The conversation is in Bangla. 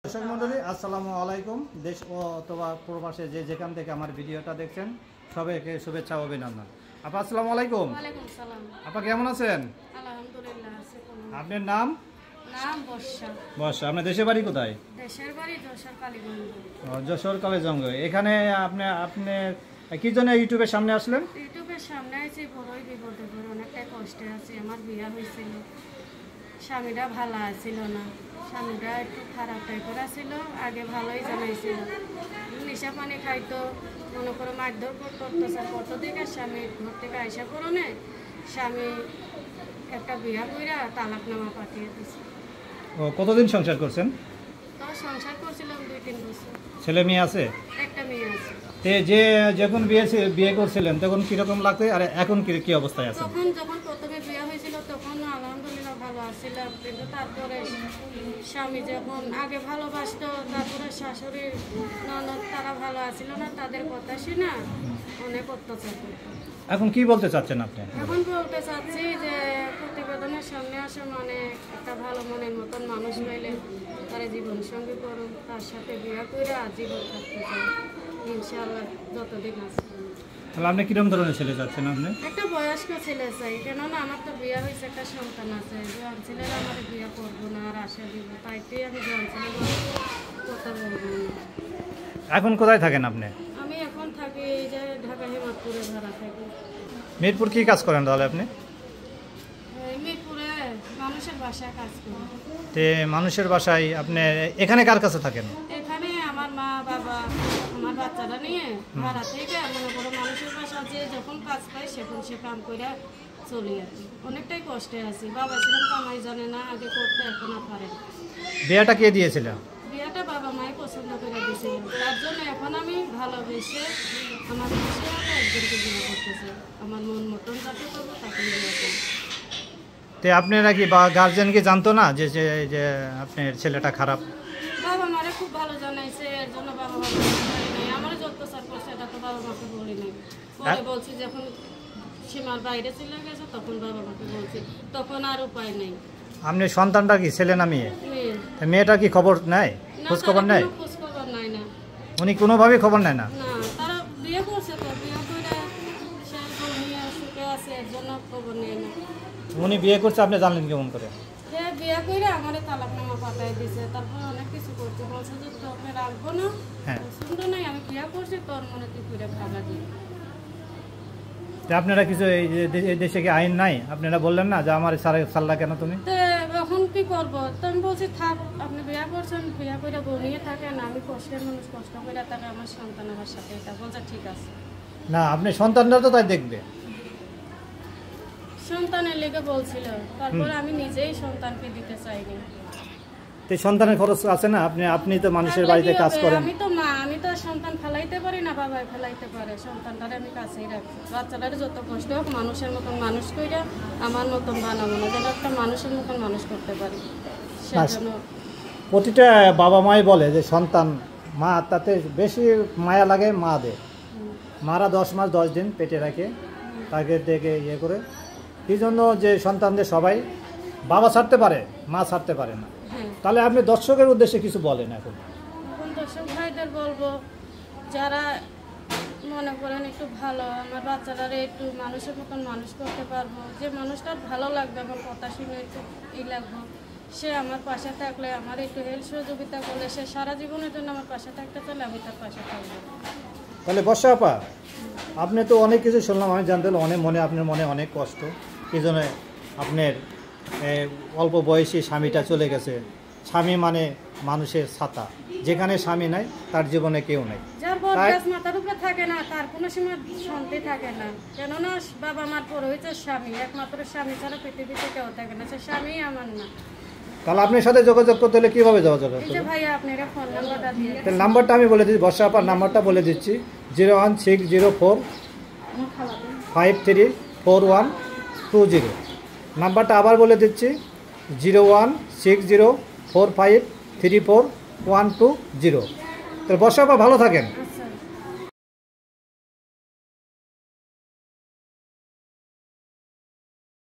দর্শক মন্ডলী আসসালামু আলাইকুম। দেশ অথবা প্রবাসে যেখান থেকে আমার ভিডিওটা দেখছেন সবাইকে শুভেচ্ছা ও অভিনন্দন। আপা আসসালামু আলাইকুম। ওয়ালাইকুম সালাম। আপা কেমন আছেন? আলহামদুলিল্লাহ আছে। আপনার নাম? নাম বর্ষা। বর্ষা। আপনার দেশের বাড়ি কোথায়? দেশের বাড়ি যশোর কালীগঞ্জ। যশোর কালীগঞ্জ। এখানে আপনি কি জন্য ইউটিউবের সামনে আসলেন? ইউটিউবের সামনে আছি বড়ই বিপদে পড়ে অনেকটাই কষ্টে আছি। আমার বিয়ে হয়েছিল, স্বামীটা ভালো আছিল না, স্বামীটা একটু খারাপ টাইপের আছিল, আগে ভালোই জানাইছিল, নেশা পানি খাইতো, মনে করো মারধর করতো, অত্যাচার করতো দেখে স্বামী ঘর থেকে আইসা পড়নে স্বামী একটা বিয়া কইরা তালাকনামা পাঠিয়ে দিছে। ও কতদিন সংসার করছেন? তো সংসার করছিলাম 2-3 বছর। ছেলে মেয়ে আছে? একটা মেয়ে আছে। যখন বিয়ে করছিলেন তখন কিরকম লাগতো আর এখন কি অবস্থায় আছে? যখন প্রথমে বিয়ে হয়েছিল তখন আলহামদুলিল্লাহ ভালো আছিলাম, কিন্তু তারপরে স্বামী যখন আগে ভালোবাসতো, তারপরে শাশুড়ি ননদ তারা ভালো আছিল না, তাদের কথা শুনে অনেক অত্যাচার করতো। এখন কি বলতে চাচ্ছেন আপনি? এখন বলতে চাচ্ছি যে প্রতিবেদনের সামনে আসে মানে একটা ভালো মনের মতন মানুষ হইলে তারা জীবন সঙ্গী করুন, তার সাথে বিয়ে করে আজীবন থাকতে চাই ইনশাআল্লাহ যতদিন আছে। তাহলে আপনি কিরকম ধরনের ছেলে চাচ্ছেন? আপনি একটা বয়স্ক ছেলে চাই, কেননা আমার তো বিয়ে হয়েছে, একটা সন্তান আছে। জোয়ান ছেলেরা আমার বিয়ে করবো না আর আশা দিব, তাইতেই আমি জোয়ান ছেলের কথা বলবো না। এখন কোথায় থাকেন আপনি? আমি এখন থাকি এই যে ঢাকা হেমাদপুরে ভাড়া থাকি। মিরপুর কি কাজ করেন তাহলে আপনি? মিরপুরে মানুষের বাসায় কাজ করি। মানুষের বাসায় আপনি এখানে কার কাছে থাকেন? এখানে আমার মা বাবা আমার বাচ্চারা নিয়ে ভাড়া থেকে মনে করো মানুষের বাসা যে যখন কাজ পাই সেখন সে কাম করে চলি আর কি। অনেকটাই কষ্টে আছি। বাবা ছিলাম কামাই জানে না, আগে করতে এখন আর পারে না। বিয়েটা কে দিয়েছিল? বিয়েটা বাবা মাই পছন্দ করে দিয়েছিল, তার জন্য এখন আমি ভালোবেসে আমার দেশে একজনকে বিয়ে করতে চাই। আমার মন মতন যাতে করবো তাকে বিয়ে করবো। আপনারা কি বা গার্জেন কি জানতো না যে যে যে আপনার ছেলেটা খারাপ? বাবা মারে খুব ভালো জানাইছে, এর জন্য বাবা মা নেই আমার অত্যাচার করছে, এটা তো বাবা মাকে বলি নাই। পরে বলছি যখন সীমার বাইরে চলে গেছে তখন বাবা মাকে বলছি, তখন আর উপায় নেই। আপনি সন্তানটা কি ছেলে না মেয়ে? মেয়ে। মেয়েটা কি খবর নেয়? খোঁজ খবর নেয়? খোঁজ খবর নাই না। উনি কোনোভাবেই খবর নেয় না? না, তারা বিয়ে করছে তো, বিয়ে করে সে নিয়ে সুখে আছে, এর জন্য খবর নেয় না। উনি বিয়ে করছে আপনি জানলেন কেমন করে? যে বিয়ে করে আমার তালাকনামা পাঠাই দিছে, তারপর অনেক কিছু করতে বলছে যে তোকে রাখবো না। হ্যাঁ। শুনতো নাই, আমি বিয়ে করছি তোর মনে তুই করে ভাগা দিই। আপনারা কিছু এই দেশে কি আইন নাই? আপনারা বললেন না যে আমার সাল্লা কেন তুমি? এখন কি করবো? তো আমি বলছি থাক, আপনি বিয়ে করছেন, বিয়ে করে বউ নিয়ে থাকেন, আমি কষ্টের মানুষ, কষ্ট করে থাকে আমার সন্তান আমার সাথে। এটা বলছে ঠিক আছে। না, আপনি সন্তানরা তো তাই দেখবে। সন্তানের লেগে বলছিল, তারপরে আমি নিজেই সন্তানকে দিতে চাইনি। সন্তানের খরচ আছে না? আপনি তো মানুষের বাড়িতে কাজ করেন। আমি তো মা, আমি তো সন্তান ফেলাইতে পারি না, বাবাই ফেলাইতে পারে। সন্তানটারে আমি কাছেই রাখি। বাচ্চাটারে যত কষ্ট হোক মানুষের মতন মানুষ কইরা আমার মতন বানাবো না, যেন একটা মানুষের মতন মানুষ করতে পারি। সেজন্য প্রতিটা বাবা মাই বলে যে সন্তান মা, তাতে বেশি মায়া লাগে মা দে। মারা 10 মাস 10 দিন পেটে রাখে, তাকে দেখে ইয়ে করে। এই জন্য যে সন্তানদের সবাই বাবা ছাড়তে পারে, মা ছাড়তে পারে না। তাহলে আপনি দর্শকের উদ্দেশ্যে কিছু বলেন। এখন দর্শক ভাইদের বলবো, যারা মনে করেন একটু ভালো, আমার বাচ্চারা একটু মানুষের মতন মানুষ করতে পারবো, যে মানুষটার ভালো লাগবে, আমার কথা শুনে একটু লাগবো, সে আমার পাশে থাকলে, আমার একটু হেল্প সহযোগিতা করলে, সে সারা জীবনের জন্য আমার পাশে থাকতে চাইলে আমি তার পাশে থাকবো। তাহলে বর্ষা আপা, আপনি তো অনেক কিছু শুনলাম, আমি জানতে আপনার মনে অনেক কষ্ট। এই জন্য আপনার অল্প বয়সী স্বামীটা চলে গেছে। স্বামী মানে মানুষের ছাতা, যেখানে স্বামী নাই তার জীবনে কেউ নাই। যার বরগাছ মাথার উপরে থাকে না তার কোনো সময় শান্তি থাকে না, কেননা বাবা মার পর হয়েছে স্বামী, একমাত্র স্বামী ছাড়া পৃথিবীতে কেউ থাকে না, সে স্বামী আমার না। তাহলে আপনার সাথে যোগাযোগ করতে হলে কীভাবে যোগাযোগ করতে হবে? ভাইয়া আপনারা ফোন নাম্বারটা দিয়ে দেন। নাম্বারটা আমি বলে দিচ্ছি, বর্ষা আপার নাম্বারটা বলে দিচ্ছি, 01604534120। নাম্বারটা আবার বলে দিচ্ছি, 01604534120। তাহলে বর্ষা আপা ভালো থাকেন।